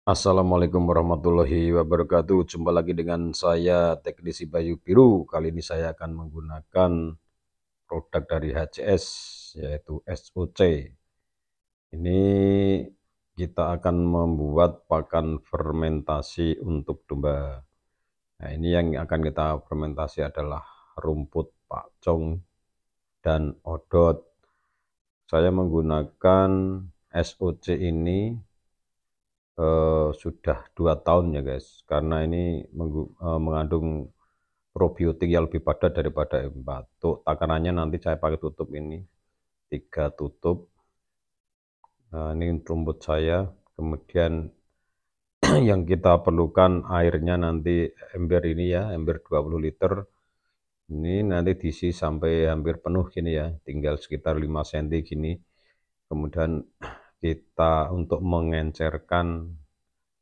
Assalamualaikum warahmatullahi wabarakatuh. Jumpa lagi dengan saya Teknisi Bayu Biru. Kali ini saya akan menggunakan produk dari HCS yaitu SOC. Ini kita akan membuat pakan fermentasi untuk domba. Nah, ini yang akan kita fermentasi adalah rumput pakcong dan odot. Saya menggunakan SOC ini sudah 2 tahun ya guys, karena ini mengandung probiotik yang lebih padat daripada M4. Untuk takarannya nanti saya pakai tutup ini 3 tutup. Nah, ini rumput saya, kemudian yang kita perlukan airnya nanti ember ini ya, ember 20 liter. Ini nanti diisi sampai hampir penuh gini ya, tinggal sekitar 5 cm gini. Kemudian kita untuk mengencerkan,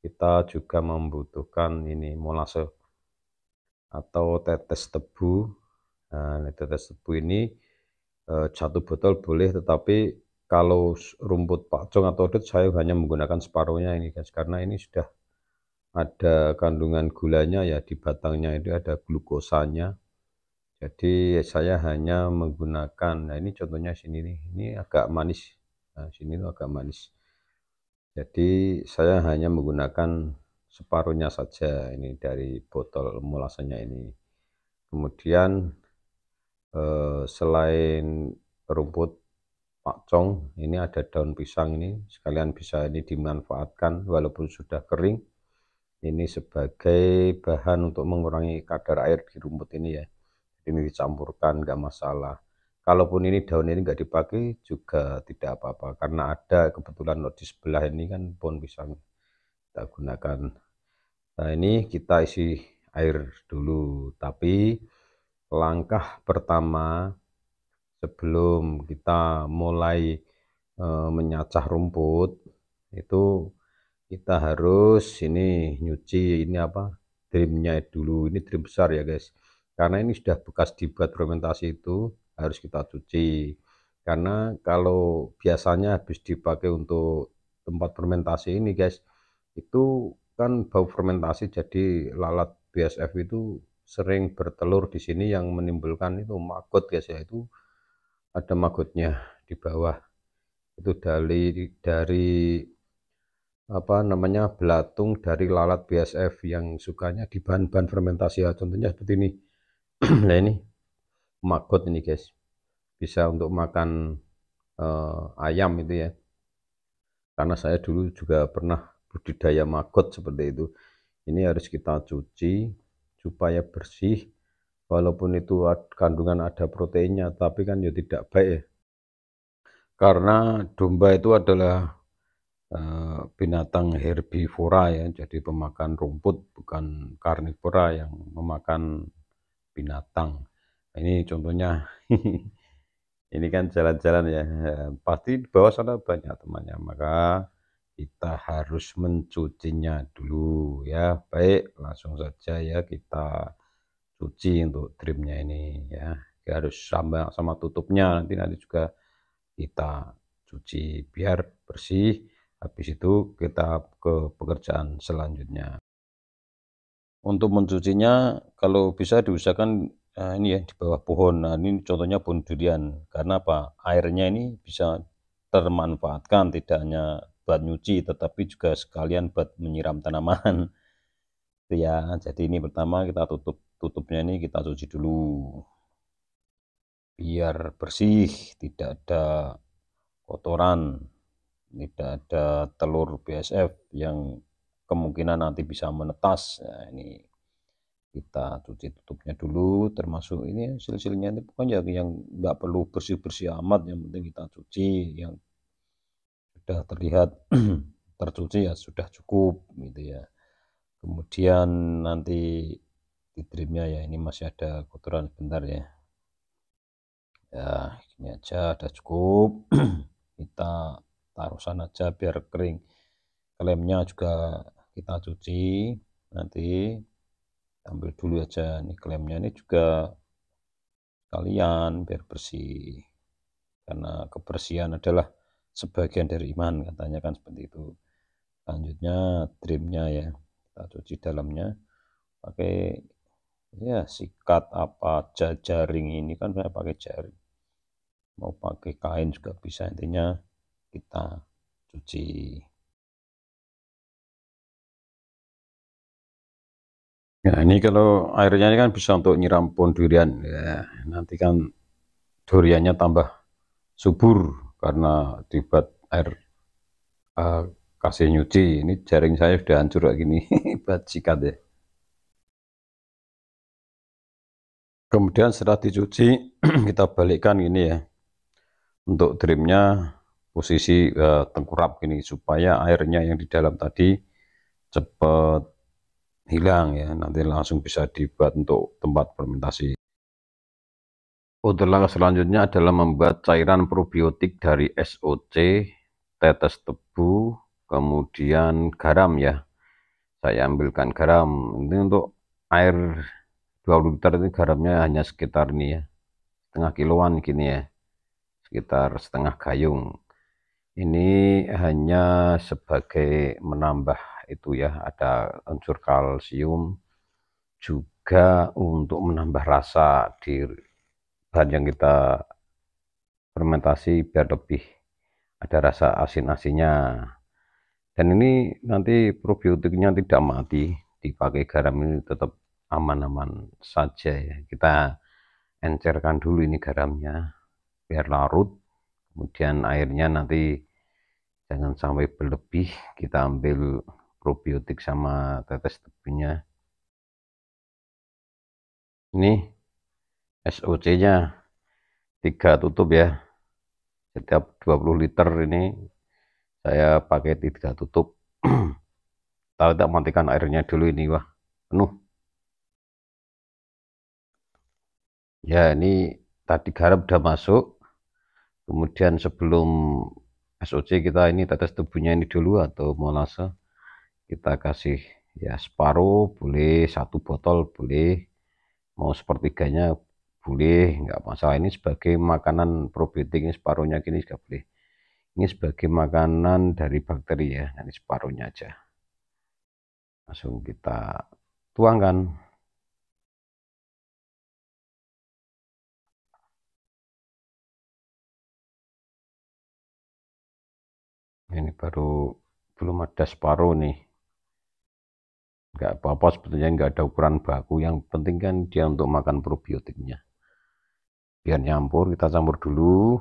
kita juga membutuhkan ini molase atau tetes tebu. Nah, tetes tebu ini 1 botol boleh, tetapi kalau rumput pakcong atau odot saya hanya menggunakan separuhnya ini guys, karena ini sudah ada kandungan gulanya ya, di batangnya itu ada glukosanya. Jadi saya hanya menggunakan, nah ini contohnya sini nih, ini agak manis. Nah, sini tuh agak manis. Jadi saya hanya menggunakan separuhnya saja ini dari botol molasenya ini. Kemudian selain rumput pakcong, ini ada daun pisang, ini sekalian bisa ini dimanfaatkan walaupun sudah kering. Ini sebagai bahan untuk mengurangi kadar air di rumput ini ya. Ini dicampurkan nggak masalah. Kalaupun ini daun ini nggak dipakai juga tidak apa-apa, karena ada kebetulan di sebelah ini kan pohon pisang kita gunakan. Nah, ini kita isi air dulu, tapi langkah pertama sebelum kita mulai menyacah rumput itu kita harus ini nyuci ini apa, dreamnya dulu. Ini dream besar ya guys, karena ini sudah bekas dibuat fermentasi, itu harus kita cuci. Karena kalau biasanya habis dipakai untuk tempat fermentasi ini guys, itu kan bau fermentasi, jadi lalat BSF itu sering bertelur di sini yang menimbulkan itu maggot guys ya. Itu ada maggotnya di bawah, itu dari apa namanya, belatung dari lalat BSF yang sukanya di bahan-bahan fermentasi ya, contohnya seperti ini. Nah, ini maggot ini guys, bisa untuk makan ayam itu ya, karena saya dulu juga pernah budidaya maggot seperti itu. Ini harus kita cuci supaya bersih, walaupun itu kandungan ada proteinnya, tapi kan ya tidak baik ya, karena domba itu adalah binatang herbivora ya, jadi pemakan rumput, bukan karnivora yang memakan binatang. Nah, ini contohnya. Ini kan jalan-jalan ya, pasti di bawah sana banyak temannya, maka kita harus mencucinya dulu ya. Baik, langsung saja ya kita cuci untuk dreamnya ini ya. Harus sama sama tutupnya, nanti juga kita cuci biar bersih. Habis itu kita ke pekerjaan selanjutnya. Untuk mencucinya kalau bisa diusahakan ini ya di bawah pohon. Nah, ini contohnya pohon durian. Karena apa? Airnya ini bisa termanfaatkan, tidak hanya buat nyuci tetapi juga sekalian buat menyiram tanaman. Itu ya. Jadi ini pertama kita tutupnya ini kita cuci dulu biar bersih, tidak ada kotoran, tidak ada telur BSF yang kemungkinan nanti bisa menetas. Nah, ini kita cuci tutupnya dulu, termasuk ini hasil-hasilnya ini pokoknya yang nggak perlu bersih-bersih amat, yang penting kita cuci, yang sudah terlihat tercuci ya sudah cukup gitu ya. Kemudian nanti di dreamnya ya, ini masih ada kotoran sebentar ya. Ya, ini aja udah cukup. Kita taruh sana aja biar kering. Lemnya juga kita cuci, nanti ambil dulu aja nih klemnya, ini juga kalian biar bersih, karena kebersihan adalah sebagian dari iman, katanya kan seperti itu. Selanjutnya trimnya ya, kita cuci dalamnya pakai ya sikat apa jaring, ini kan saya pakai jaring, mau pakai kain juga bisa, intinya kita cuci. Ya ini kalau airnya ini kan bisa untuk nyiram pohon durian ya, nanti kan duriannya tambah subur karena dibuat air kasih nyuci. Ini jaring saya sudah hancur kayak gini buat sikat ya. Kemudian setelah dicuci kita balikkan ini ya, untuk trimnya posisi tengkurap gini supaya airnya yang di dalam tadi cepat hilang ya, nanti langsung bisa dibuat untuk tempat fermentasi. Untuk langkah selanjutnya adalah membuat cairan probiotik dari SOC, tetes tebu, kemudian garam ya. Saya ambilkan garam, ini untuk air 20 liter ini garamnya hanya sekitar ini ya, setengah kiloan gini ya, sekitar setengah gayung. Ini hanya sebagai menambah itu ya, ada unsur kalsium, juga untuk menambah rasa di bahan yang kita fermentasi biar lebih ada rasa asin-asinnya. Dan ini nanti probiotiknya tidak mati, dipakai garam ini tetap aman-aman saja ya. Kita encerkan dulu ini garamnya biar larut, kemudian airnya nanti jangan sampai berlebih, kita ambil probiotik sama tetes tebunya. Ini SOC-nya 3 tutup ya, setiap 20 liter ini saya pakai 3 tutup. Tahu tak, matikan airnya dulu, ini wah penuh ya. Ini tadi garam udah masuk, kemudian sebelum SOC kita ini tetes tebunya ini dulu atau molase kita kasih ya, separuh boleh, 1 botol boleh, mau sepertiganya boleh, nggak masalah. Ini sebagai makanan probiotik, ini separuhnya gini juga boleh. Ini sebagai makanan dari bakteri ya, ini separuhnya aja. Langsung kita tuangkan. Ini baru belum ada separuh nih. Nggak apa-apa sebetulnya, nggak ada ukuran baku, yang penting kan dia untuk makan probiotiknya. Biar nyampur, kita campur dulu.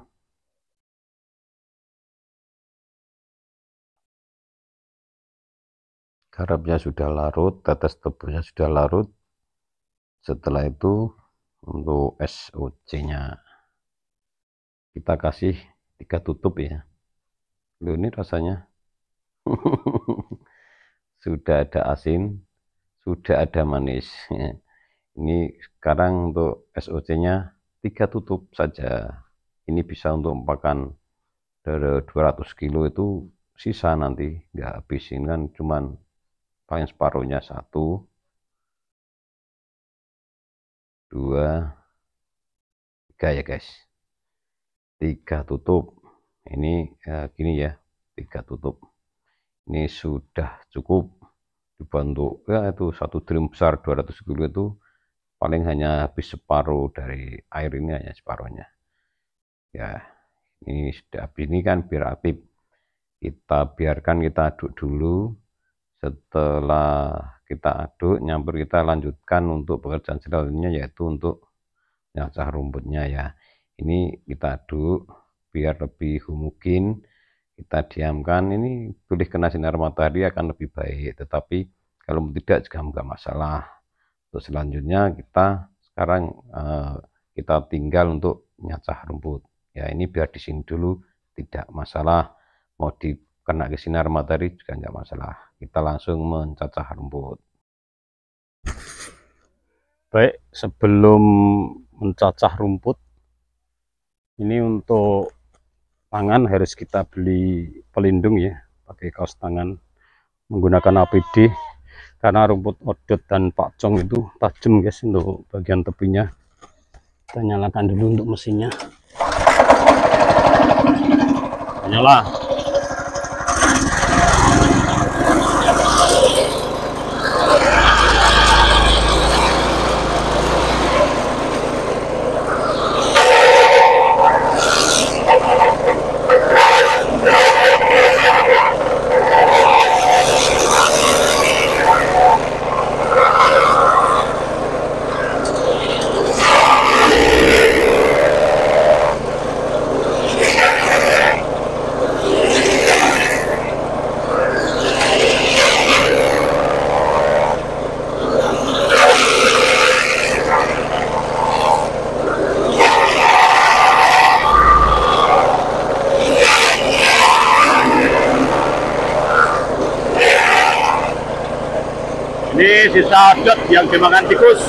Garamnya sudah larut, tetes tebunya sudah larut. Setelah itu untuk SOC-nya kita kasih 3 tutup ya. Loh, ini rasanya sudah ada asin, sudah ada manis. Ini sekarang untuk SOC-nya 3 tutup saja. Ini bisa untuk makan dari 200 kilo itu sisa, nanti nggak habisin kan, cuman paling separuhnya. 1, 2, 3 ya guys, 3 tutup. Ini gini ya, 3 tutup. Ini sudah cukup dibantu ya, itu 1 drum besar 200 kilo itu paling hanya habis separuh dari air, ini hanya separuhnya ya. Ini sudah habis, ini kan biar aktif, kita biarkan, kita aduk dulu. Setelah kita aduk nyampur, kita lanjutkan untuk pekerjaan selanjutnya, yaitu untuk nyacah rumputnya ya. Ini kita aduk biar lebih homogen, kita diamkan. Ini boleh kena sinar matahari akan lebih baik, tetapi kalau tidak juga enggak masalah. Untuk selanjutnya kita sekarang kita tinggal untuk nyacah rumput ya. Ini biar di sini dulu, tidak masalah, mau dikena ke sinar matahari juga enggak masalah. Kita langsung mencacah rumput. Baik, sebelum mencacah rumput ini, untuk tangan harus kita beli pelindung ya, pakai kaos tangan, menggunakan APD, karena rumput odot dan pakcong itu tajam guys. Untuk bagian tepinya kita nyalakan dulu untuk mesinnya, nyala. Ini sisa dot yang dimakan tikus.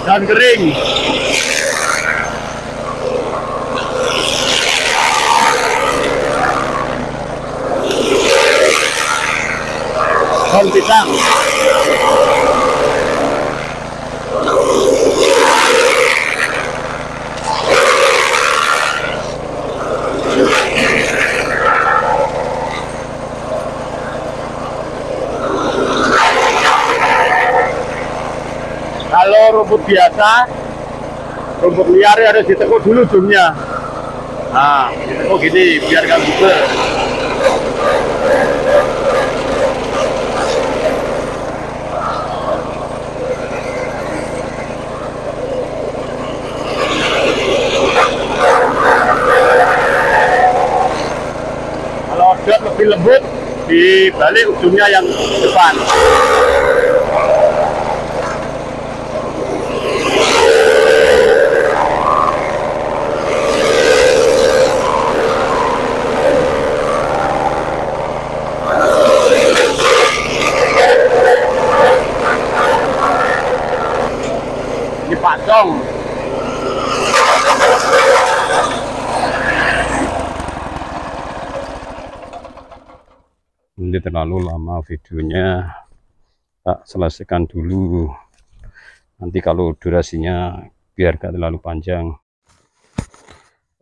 Dan kering. Daun pisang. Kalau rumput biasa, rumput liar harus ditekuk dulu ujungnya. Nah, ditekuk gini biar gak buber. Kalau dot lebih lembut, dibalik ujungnya yang depan. Dipasang. Ini terlalu lama videonya, tak selesaikan dulu. Nanti kalau durasinya biar gak terlalu panjang.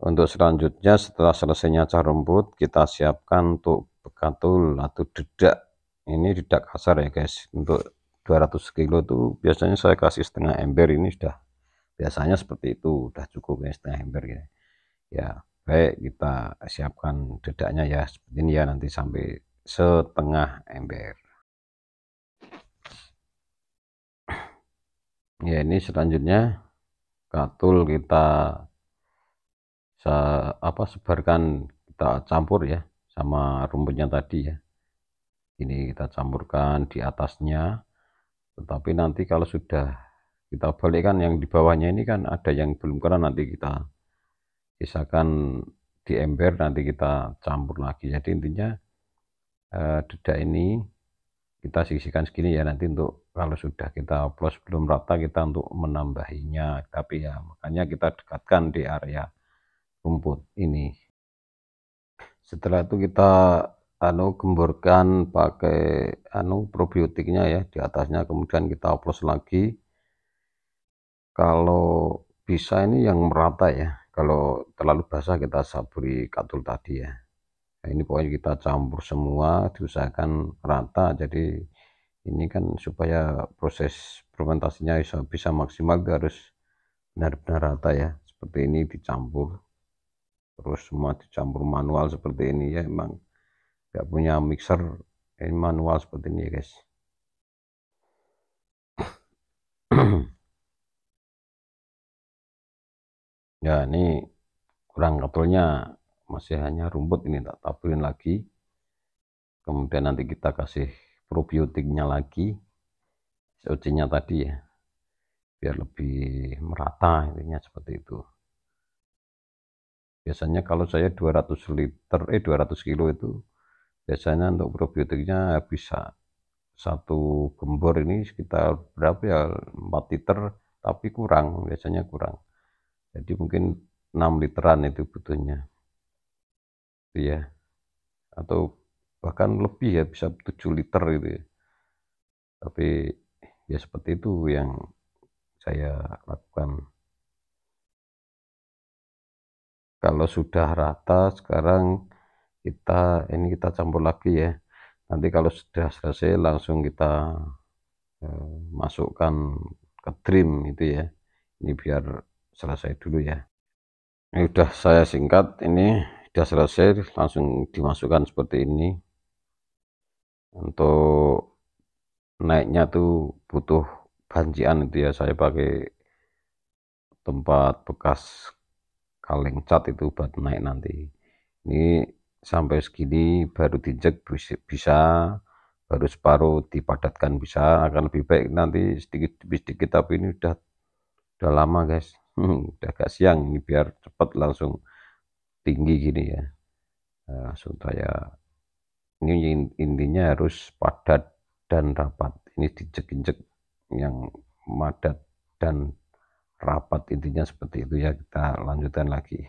Untuk selanjutnya setelah selesainya cah rumput, kita siapkan untuk bekatul atau dedak. Ini dedak kasar ya guys. Untuk 200 kilo itu biasanya saya kasih setengah ember. Ini sudah biasanya seperti itu, udah cukup ya setengah ember ya. Ya baik, kita siapkan dedaknya ya seperti ini ya, nanti sampai setengah ember. Ya ini selanjutnya katul kita sebarkan, kita campur ya sama rumputnya tadi ya. Ini kita campurkan di atasnya, tetapi nanti kalau sudah kita balikkan yang di bawahnya ini kan ada yang belum kena, nanti kita sisakan di ember, nanti kita campur lagi. Jadi intinya dedak ini kita sisihkan segini ya, nanti untuk kalau sudah kita oplos belum rata kita untuk menambahinya, tapi ya makanya kita dekatkan di area rumput ini. Setelah itu kita gemburkan pakai probiotiknya ya di atasnya, kemudian kita oplos lagi. Kalau bisa ini yang merata ya, kalau terlalu basah kita saburi katul tadi ya. Nah, ini pokoknya kita campur semua, diusahakan rata. Jadi ini kan supaya proses fermentasinya bisa maksimal, harus benar-benar rata ya. Seperti ini dicampur, terus semua dicampur manual seperti ini ya. Emang nggak punya mixer, ini manual seperti ini ya guys. Ya ini kurang katulnya, masih hanya rumput, ini tak taburin lagi. Kemudian nanti kita kasih probiotiknya lagi, SOC-nya tadi ya, biar lebih merata, intinya seperti itu. Biasanya kalau saya 200 kilo itu biasanya untuk probiotiknya bisa satu gembor ini sekitar berapa ya, 4 liter, tapi kurang, biasanya kurang. Jadi mungkin 6 literan itu butuhnya ya, atau bahkan lebih ya, bisa 7 liter gitu ya. Tapi ya seperti itu yang saya lakukan. Kalau sudah rata sekarang kita campur lagi ya. Nanti kalau sudah selesai langsung kita masukkan ke drum itu ya. Ini biar selesai dulu ya. Ini udah saya singkat, ini sudah selesai, langsung dimasukkan seperti ini. Untuk naiknya tuh butuh bancian itu ya, saya pakai tempat bekas kaleng cat itu buat naik nanti. Ini sampai segini baru dijek bisa, baru separuh dipadatkan bisa, akan lebih baik nanti sedikit demi sedikit, tapi ini udah lama guys. Udah agak siang, ini biar cepat langsung tinggi gini ya. Supaya ini intinya harus padat dan rapat. Ini dijek-injek yang padat dan rapat, intinya seperti itu ya. Kita lanjutkan lagi.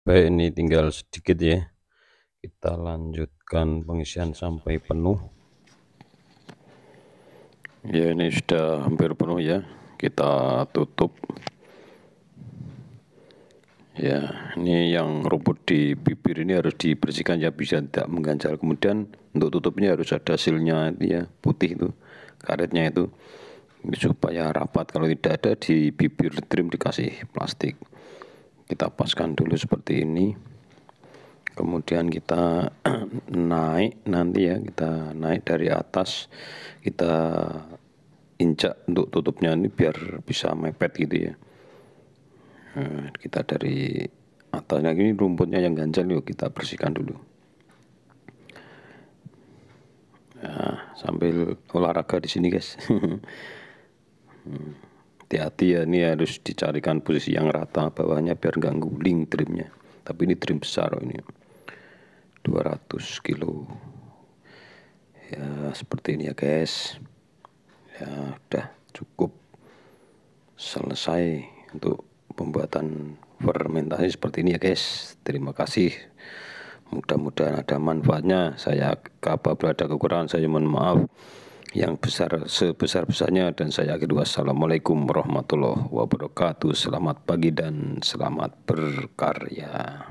Baik, ini tinggal sedikit ya. Kita lanjutkan pengisian sampai penuh. Ya, ini sudah hampir penuh ya. Kita tutup. Ya, ini yang rumput di bibir ini harus dibersihkan ya, bisa tidak mengganjal. Kemudian untuk tutupnya harus ada silnya itu ya, putih itu, karetnya itu, supaya rapat. Kalau tidak ada, di bibir trim dikasih plastik. Kita paskan dulu seperti ini. Kemudian kita naik nanti ya, kita naik dari atas, kita injak untuk tutupnya ini biar bisa mepet gitu ya. Kita dari atasnya ini rumputnya yang ganjal, yuk kita bersihkan dulu. Nah, sambil olahraga di sini guys. Hati-hati ya, ini harus dicarikan posisi yang rata bawahnya biar nggak guling trimnya. Tapi ini trim besar ini, 200 kilo. Ya seperti ini ya guys. Ya udah cukup selesai untuk pembuatan fermentasi seperti ini ya guys. Terima kasih. Mudah-mudahan ada manfaatnya. Saya apabila ada kekurangan saya mohon maaf yang sebesar-besarnya, dan saya akhiri wassalamualaikum warahmatullahi wabarakatuh. Selamat pagi dan selamat berkarya.